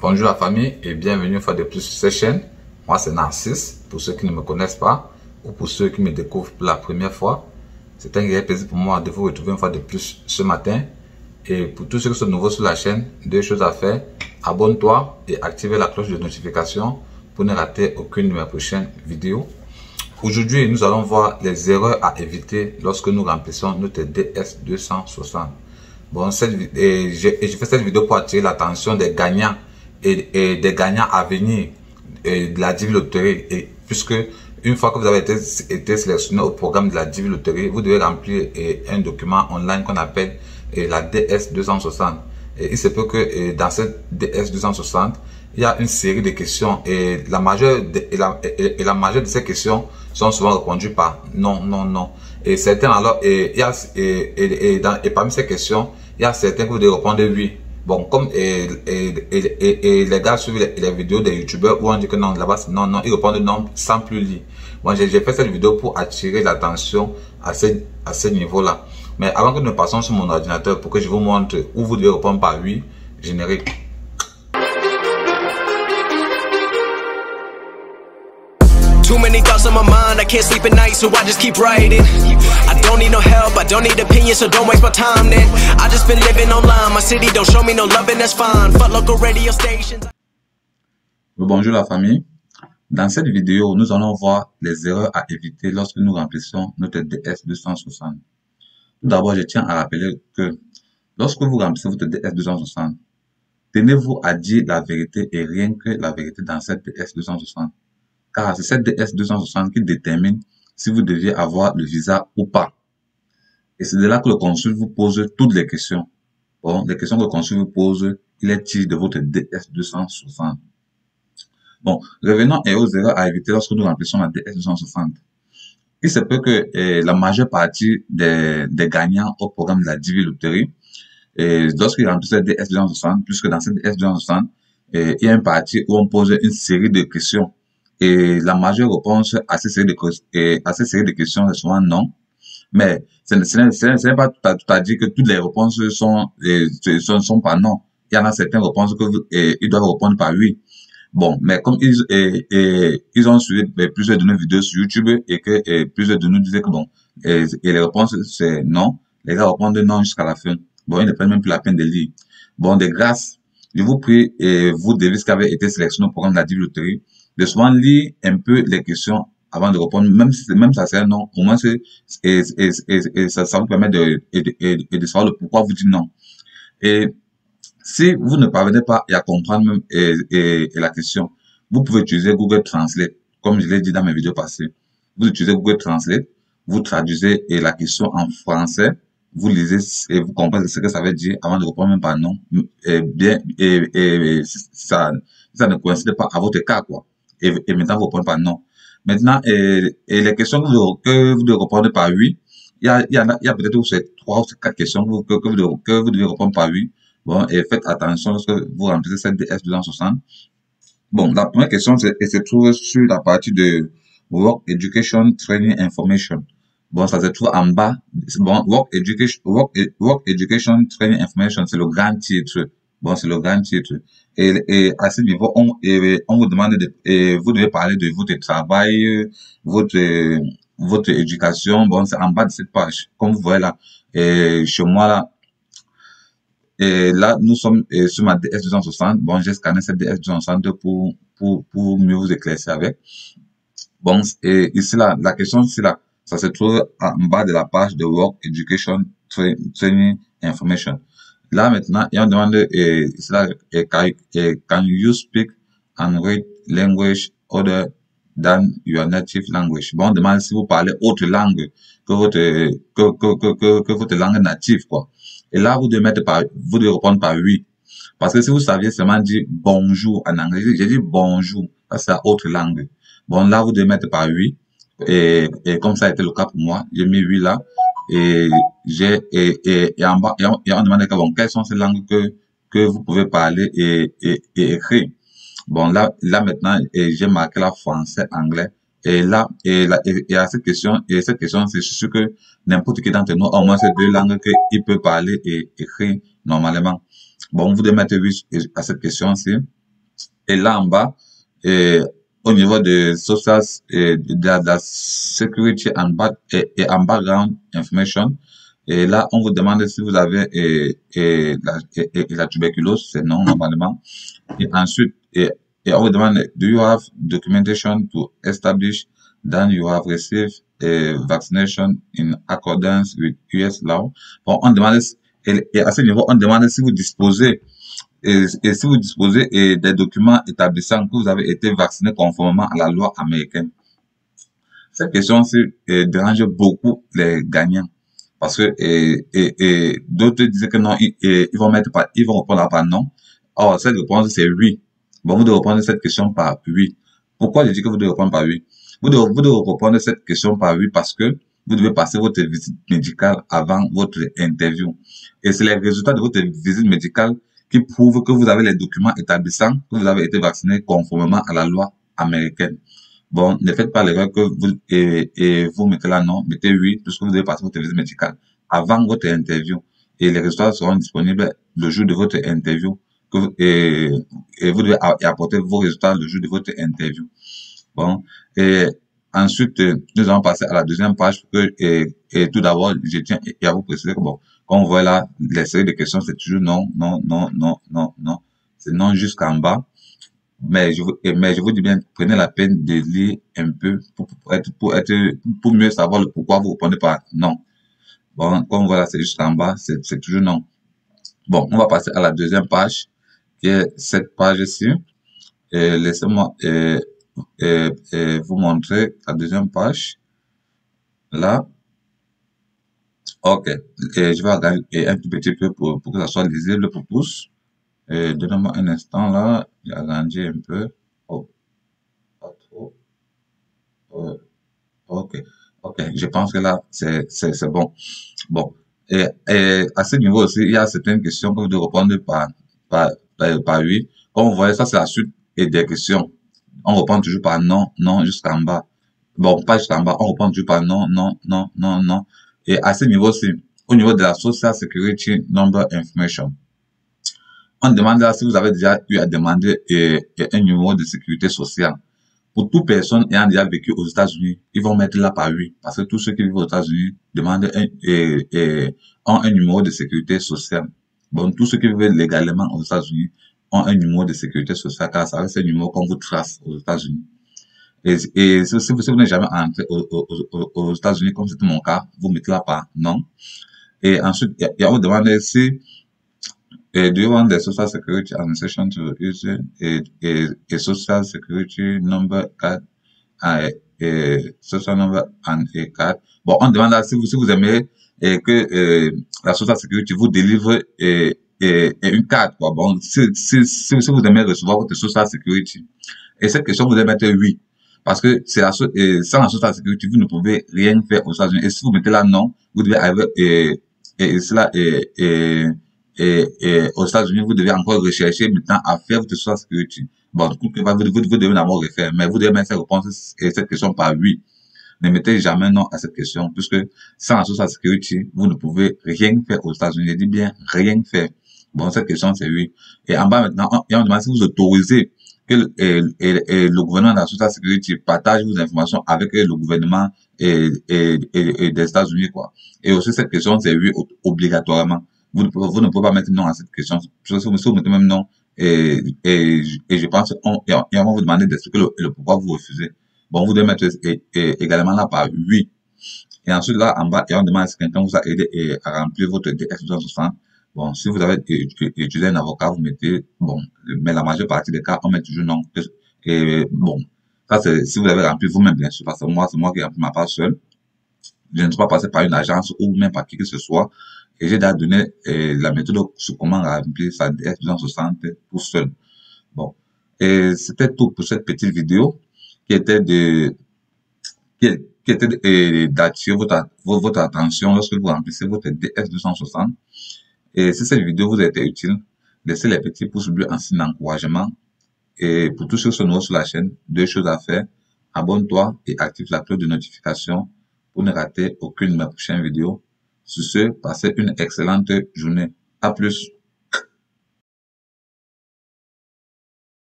Bonjour la famille et bienvenue une fois de plus sur cette chaîne. Moi c'est Narcisse, pour ceux qui ne me connaissent pas ou pour ceux qui me découvrent pour la première fois. C'est un réel plaisir pour moi de vous retrouver une fois de plus ce matin. Et pour tous ceux qui sont nouveaux sur la chaîne, deux choses à faire. Abonne-toi et active la cloche de notification pour ne rater aucune de mes prochaines vidéos. Aujourd'hui, nous allons voir les erreurs à éviter lorsque nous remplissons notre DS260. Bon, je fais cette vidéo pour attirer l'attention des gagnants et des gagnants à venir de la Divi Loterie. Et puisque une fois que vous avez été sélectionné au programme de la Divi Loterie, vous devez remplir un document online qu'on appelle la DS260. Et il se peut que dans cette DS260, il y a une série de questions et la majeure de ces questions sont souvent répondues par non, non, non. Et certains alors, et parmi ces questions, il y a certains que vous devez répondre oui. Bon, comme les gars suivent les vidéos des youtubeurs où on dit que non, là-bas non, non, ils répondent non sans plus lire. Bon, j'ai fait cette vidéo pour attirer l'attention à ce niveau-là. Mais avant que nous passions sur mon ordinateur pour que je vous montre où vous devez répondre par oui, générique. Too many thoughts on my mind, I can't sleep at night, so I just keep writing. I don't need no help, I don't need opinions, so don't waste my time then. I just been living online, my city don't show me no love and that's fine. Fuck local radio stations. Bonjour la famille. Dans cette vidéo, nous allons voir les erreurs à éviter lorsque nous remplissons notre DS260. Tout d'abord, je tiens à rappeler que lorsque vous remplissez votre DS260, tenez-vous à dire la vérité et rien que la vérité dans cette DS260. Car c'est cette DS260 qui détermine si vous deviez avoir le visa ou pas. Et c'est de là que le consul vous pose toutes les questions. Bon, les questions que le consul vous pose, il est tiré de votre DS260. Bon, revenons aux erreurs à éviter lorsque nous remplissons la DS260. Il se peut que la majeure partie des gagnants au programme de la Divi Loterie, lorsqu'ils remplissent la DS260, puisque dans cette DS260, il y a une partie où on pose une série de questions. Et la majeure réponse à ces séries de questions est souvent non. Mais ce n'est pas tout à dire que toutes les réponses sont pas non. Il y en a certaines réponses que ils doivent répondre par oui. Bon, mais comme ils ont suivi plusieurs de nos vidéos sur YouTube et que plusieurs de nous disaient que bon, et les réponses c'est non, les gars répondent non jusqu'à la fin. Bon, ils ne prennent même plus la peine de lire. Bon, de grâce, je vous prie, vous devez qui avez été sélectionné au programme de la Divi Loterie, de souvent lire un peu les questions avant de répondre, même ça c'est un non, au moins ça vous permet de savoir le pourquoi vous dites non. Et si vous ne parvenez pas à comprendre même la question, vous pouvez utiliser Google Translate, comme je l'ai dit dans mes vidéos passées. Vous utilisez Google Translate, vous traduisez la question en français, vous lisez et vous comprenez ce que ça veut dire avant de répondre même par non. Ça ne coïncide pas à votre cas, quoi. Et maintenant, vous répondez par non. Maintenant, les questions que vous devez répondre par oui, il y a peut-être ces 3 ou 4 questions que vous devez répondre par oui. Bon, et faites attention lorsque vous remplissez cette DS260. Bon, la première question se trouve sur la partie de Work Education Training Information. Bon, ça se trouve en bas. Bon, Work Education Training Information, c'est le grand titre. Bon, c'est le grand titre. Et à ce niveau, on vous demande vous devez parler de votre travail, votre éducation. Bon, c'est en bas de cette page. Comme vous voyez là. Et chez moi là. Et là, nous sommes sur ma DS260. Bon, j'ai scanné cette DS260 pour mieux vous éclaircir avec. Bon, et ici là, la question ici là, ça se trouve en bas de la page de Work Education Training Information. Là, maintenant, il y a une demande, ici là, can you speak and read language other than your native language? Bon, on demande si vous parlez autre langue que votre langue native, quoi. Et là, vous devez répondre par oui. Parce que si vous saviez seulement dire bonjour en anglais, j'ai dit bonjour, ça c'est autre langue. Bon, là, vous devez mettre par oui. Et comme ça a été le cas pour moi, j'ai mis oui là. Et en bas, et on demande bon, quelles sont ces langues que vous pouvez parler et écrire. Bon, là maintenant, j'ai marqué là français, anglais. Et là, à cette question, c'est sûr que n'importe qui d'entre nous, au moins ces 2 langues qu'il peut parler et écrire normalement. Bon, vous devez mettre oui à cette question-ci. Et là en bas, au niveau de social, de la security et en background information, et là, on vous demande si vous avez la tuberculose, c'est non, normalement. Et ensuite, on vous demande, do you have documentation to establish that you have received a vaccination in accordance with US law? Bon, on demande, et à ce niveau, on demande si vous disposez et si vous disposez des documents établissant que vous avez été vacciné conformément à la loi américaine. Cette question-ci dérange beaucoup les gagnants parce que d'autres disent que non, ils vont répondre par non. Or, cette réponse c'est oui. Bon, vous devez répondre cette question par oui. Pourquoi je dis que vous devez répondre par oui? Vous devez répondre cette question par oui parce que vous devez passer votre visite médicale avant votre interview. Et c'est les résultats de votre visite médicale qui prouve que vous avez les documents établissant que vous avez été vacciné conformément à la loi américaine. Bon, ne faites pas l'erreur que vous mettez là non, mettez oui, puisque vous devez passer votre visite médicale avant votre interview. Et les résultats seront disponibles le jour de votre interview. Et vous devez apporter vos résultats le jour de votre interview. Bon, et ensuite, nous allons passer à la deuxième page. Et tout d'abord, je tiens à vous préciser que bon, comme vous voyez là, les séries de questions, c'est toujours non, non, non, non, non, non. C'est non jusqu'en bas. Mais je vous dis bien, prenez la peine de lire un peu pour mieux savoir le pourquoi vous répondez pas non. Bon, comme voilà, c'est jusqu'en bas, c'est toujours non. Bon, on va passer à la deuxième page, qui est cette page-ci. Laissez-moi vous montrer la deuxième page. Là. Ok. Je vais regarder un tout petit peu pour que ça soit lisible pour tous. Donnez-moi un instant là. J'ai agrandi un peu. Oh. Pas trop. Ok. Ok. Je pense que là, c'est bon. Bon. Et à ce niveau aussi, il y a certaines questions que vous devez répondre par oui. Comme vous voyez, ça, c'est la suite et des questions. On répond toujours par non, non, jusqu'en bas. Bon, pas jusqu'en bas. On répond toujours par non, non, non, non, non. Et à ce niveau-ci, au niveau de la Social Security Number Information, on demande là si vous avez déjà eu à demander un numéro de sécurité sociale. Pour toute personne ayant déjà vécu aux États-Unis, ils vont mettre là par oui. Parce que tous ceux qui vivent aux États-Unis demandent ont un numéro de sécurité sociale. Bon, tous ceux qui vivent légalement aux États-Unis ont un numéro de sécurité sociale, car ça c'est un numéro qu'on vous trace aux États-Unis. Et si vous n'êtes jamais entré aux États-Unis, comme c'était mon cas, vous mettez là par non. Et ensuite, il y a vous demander si do you want the Social Security Administration to use a Social Security number card, a social number and a card. Bon, on demande là si vous aimez que la Social Security vous délivre une carte, quoi. Bon, si vous aimez recevoir votre Social Security. Et cette question, vous devez mettre oui. Parce que sans la Social Security, vous ne pouvez rien faire aux États-Unis. Et si vous mettez là non, vous devez arriver aux États-Unis, vous devez encore rechercher maintenant à faire votre Social Security. Bon, vous devez d'abord refaire, mais vous devez mettre cette question par oui. Ne mettez jamais non à cette question, puisque sans la Social Security, vous ne pouvez rien faire aux États-Unis. Je dis bien rien faire. Bon, cette question, c'est oui. Et en bas maintenant, on demande si vous autorisez que le gouvernement de la Social Security partage vos informations avec le gouvernement des États-Unis, quoi. Et aussi, cette question, c'est oui, obligatoirement. Vous ne pouvez pas mettre non à cette question. Si vous mettez même non, et je pense qu'on va vous demander d'expliquer le pourquoi vous refusez. Bon, vous devez mettre également là par oui. Et ensuite, là, en bas, on demande si quelqu'un vous a aidé à remplir votre DS260. Bon, si vous avez utilisé un avocat, vous mettez bon, mais la majeure partie des cas, on met toujours non. Et bon, ça c'est si vous avez rempli vous-même, bien sûr, parce que moi, c'est moi qui ai rempli ma part seule. Je ne suis pas passé par une agence ou même par qui que ce soit. Et j'ai déjà donné la méthode sur comment remplir sa DS260 tout seul. Bon, et c'était tout pour cette petite vidéo qui était d'attirer votre attention lorsque vous remplissez votre DS260. Et si cette vidéo vous a été utile, laissez les petits pouces bleus en signe d'encouragement. Et pour tous ceux qui sont nouveaux sur la chaîne, deux choses à faire. Abonne-toi et active la cloche de notification pour ne rater aucune de mes prochaines vidéos. Sur ce, passez une excellente journée. À plus.